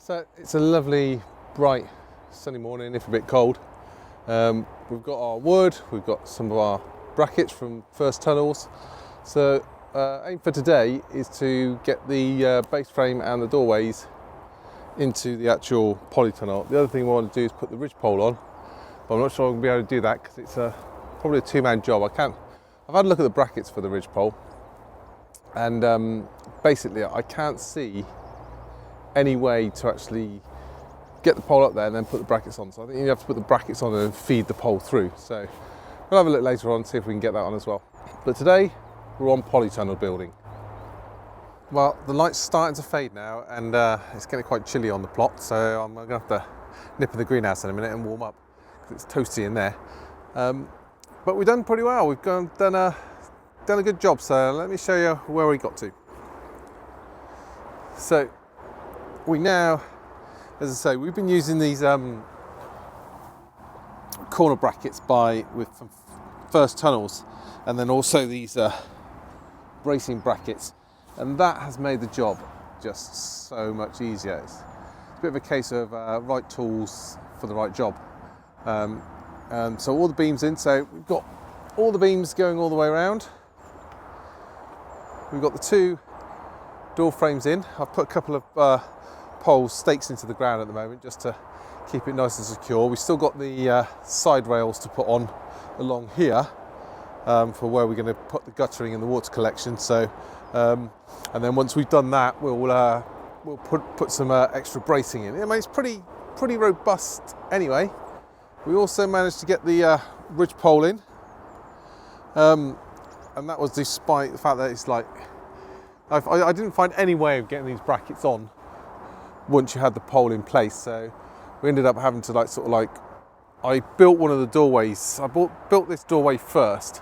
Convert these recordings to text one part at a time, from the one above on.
So it's a lovely, bright, sunny morning, if a bit cold. We've got our wood, we've got some of our brackets from first tunnels. So aim for today is to get the base frame and the doorways into the actual polytunnel. The other thing I want to do is put the ridge pole on, but I'm not sure I'm going to be able to do that because it's probably a two-man job. I've had a look at the brackets for the ridge pole, and basically I can't see any way to actually get the pole up there and then put the brackets on. So I think you have to put the brackets on and feed the pole through. So we'll have a look later on, see if we can get that on as well. But today we're on polytunnel building. Well, the light's starting to fade now, and it's getting quite chilly on the plot, so I'm going to have to nip in the greenhouse in a minute and warm up because it's toasty in there. But we've done pretty well. We've done a good job. So let me show you where we got to. So we now, as I say, we've been using these corner brackets with first tunnels, and then also these bracing brackets, and that has made the job just so much easier. It's a bit of a case of right tools for the right job. So all the beams in, so we've got all the beams going all the way around. We've got the two door frames in. I've put a couple of poles, stakes into the ground at the moment just to keep it nice and secure. We've still got the side rails to put on along here for where we're going to put the guttering and the water collection. So, and then once we've done that, we'll put some extra bracing in. I mean, it's pretty robust anyway. We also managed to get the ridge pole in, and that was despite the fact that it's like I didn't find any way of getting these brackets on once you had the pole in place. So we ended up having to I built one of the doorways. I built this doorway first,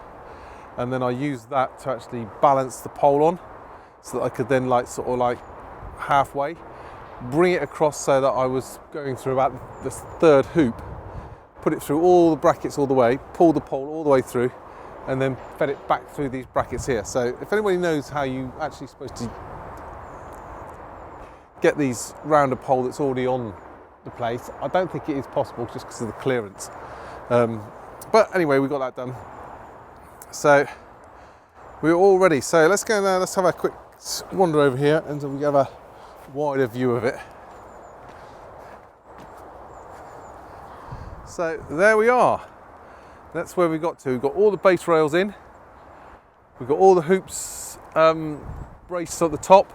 and then I used that to actually balance the pole on, so that I could then halfway bring it across, so that I was going through about this third hoop, put it through all the brackets all the way, pull the pole all the way through, and then fed it back through these brackets here. So if anybody knows how you actually supposed to get these round a pole that's already on the place, I don't think it is possible just because of the clearance. But anyway, we got that done. So we're all ready. So let's go now, let's have a quick wander over here and we have a wider view of it. So there we are. That's where we got to. We've got all the base rails in. We've got all the hoops braced at the top.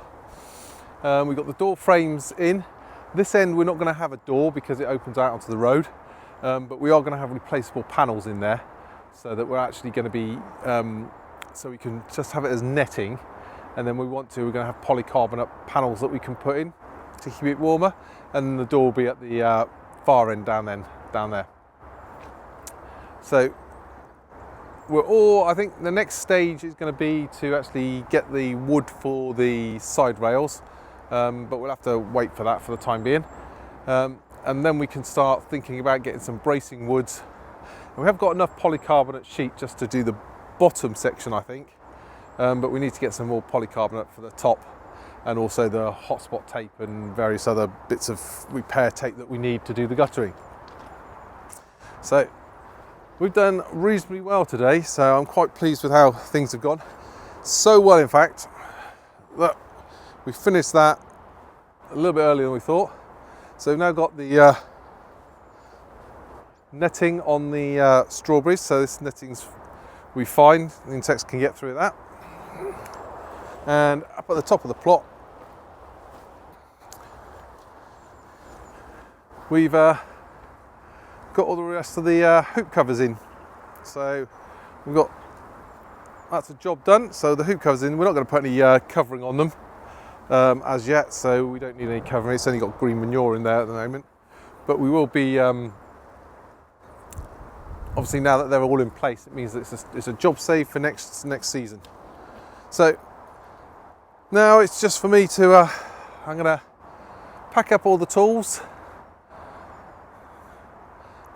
We've got the door frames in. This end we're not going to have a door because it opens out onto the road, but we are going to have replaceable panels in there, so that we're actually going to be, so we can just have it as netting, and then we're going to have polycarbonate panels that we can put in to keep it warmer, and the door will be at the far end down there. So I think the next stage is going to be to actually get the wood for the side rails, but we'll have to wait for that for the time being. And then we can start thinking about getting some bracing woods. And we have got enough polycarbonate sheet just to do the bottom section, I think, but we need to get some more polycarbonate for the top, and also the hotspot tape and various other bits of repair tape that we need to do the guttering. So we've done reasonably well today, so I'm quite pleased with how things have gone. So well, in fact, that we finished that a little bit earlier than we thought. So we've now got the netting on the strawberries, so this netting's we find the insects can get through that. And up at the top of the plot, we've got all the rest of the hoop covers in. So that's a job done. So the hoop covers in, we're not going to put any covering on them as yet, so we don't need any covering. It's only got green manure in there at the moment, but we will be obviously, now that they're all in place, it means that it's a job saved for next season. So now it's just for me to I'm going to pack up all the tools.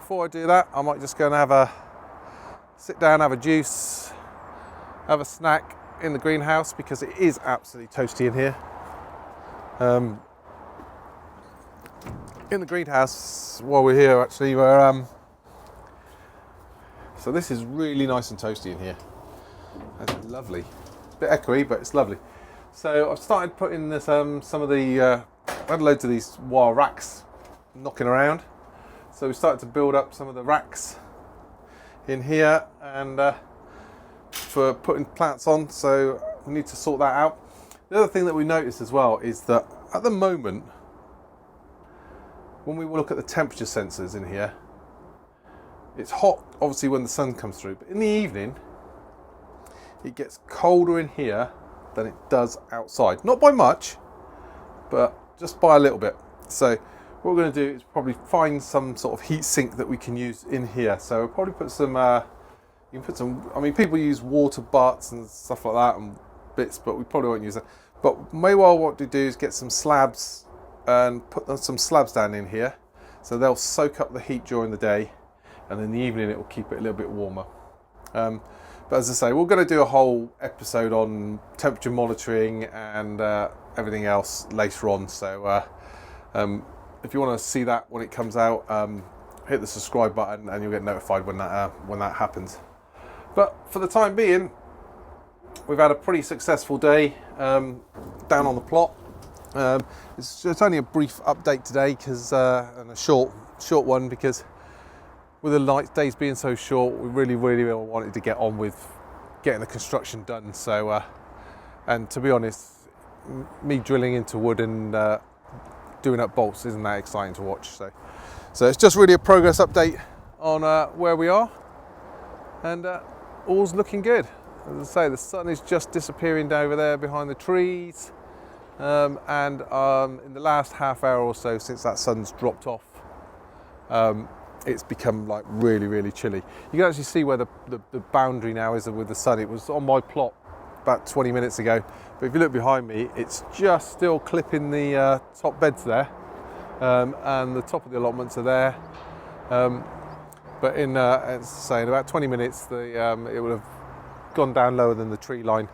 Before I do that, I might just go and sit down, have a juice, have a snack in the greenhouse, because it is absolutely toasty in here. in the greenhouse while we're here. Actually, we're so this is really nice and toasty in here. That's lovely. Bit echoey, but it's lovely. So I've started putting this, some of the, I had loads of these wire racks knocking around. So we started to build up some of the racks in here and for putting plants on. So we need to sort that out. The other thing that we noticed as well is that at the moment, when we look at the temperature sensors in here, it's hot obviously when the sun comes through, but in the evening, it gets colder in here than it does outside. Not by much, but just by a little bit. So what we're going to do is probably find some sort of heat sink that we can use in here. So we'll probably put some, you can put some, I mean, people use water butts and stuff like that and bits, but we probably won't use that. But may well what we do is get some slabs and put some slabs down in here. So they'll soak up the heat during the day, and in the evening it will keep it a little bit warmer. But as I say, we're going to do a whole episode on temperature monitoring and everything else later on. So if you want to see that when it comes out, hit the subscribe button and you'll get notified when that happens. But for the time being, we've had a pretty successful day down on the plot. It's only a brief update today because and a short one, because with the days being so short, we really wanted to get on with getting the construction done. So, and to be honest, me drilling into wood and doing up bolts isn't that exciting to watch. So it's just really a progress update on where we are, and all's looking good. As I say, the sun is just disappearing over there behind the trees, and in the last half hour or so since that sun's dropped off, it's become like really chilly. You can actually see where the boundary now is with the sun. It was on my plot about 20 minutes ago, but if you look behind me, it's just still clipping the top beds there, and the top of the allotments are there. But in, as I say, in about 20 minutes, it would have gone down lower than the tree line,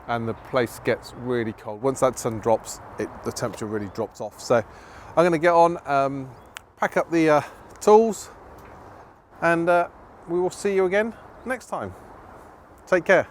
and the place gets really cold. Once that sun drops, the temperature really drops off. So I'm going to get on, pack up the tools, and we will see you again next time. Take care.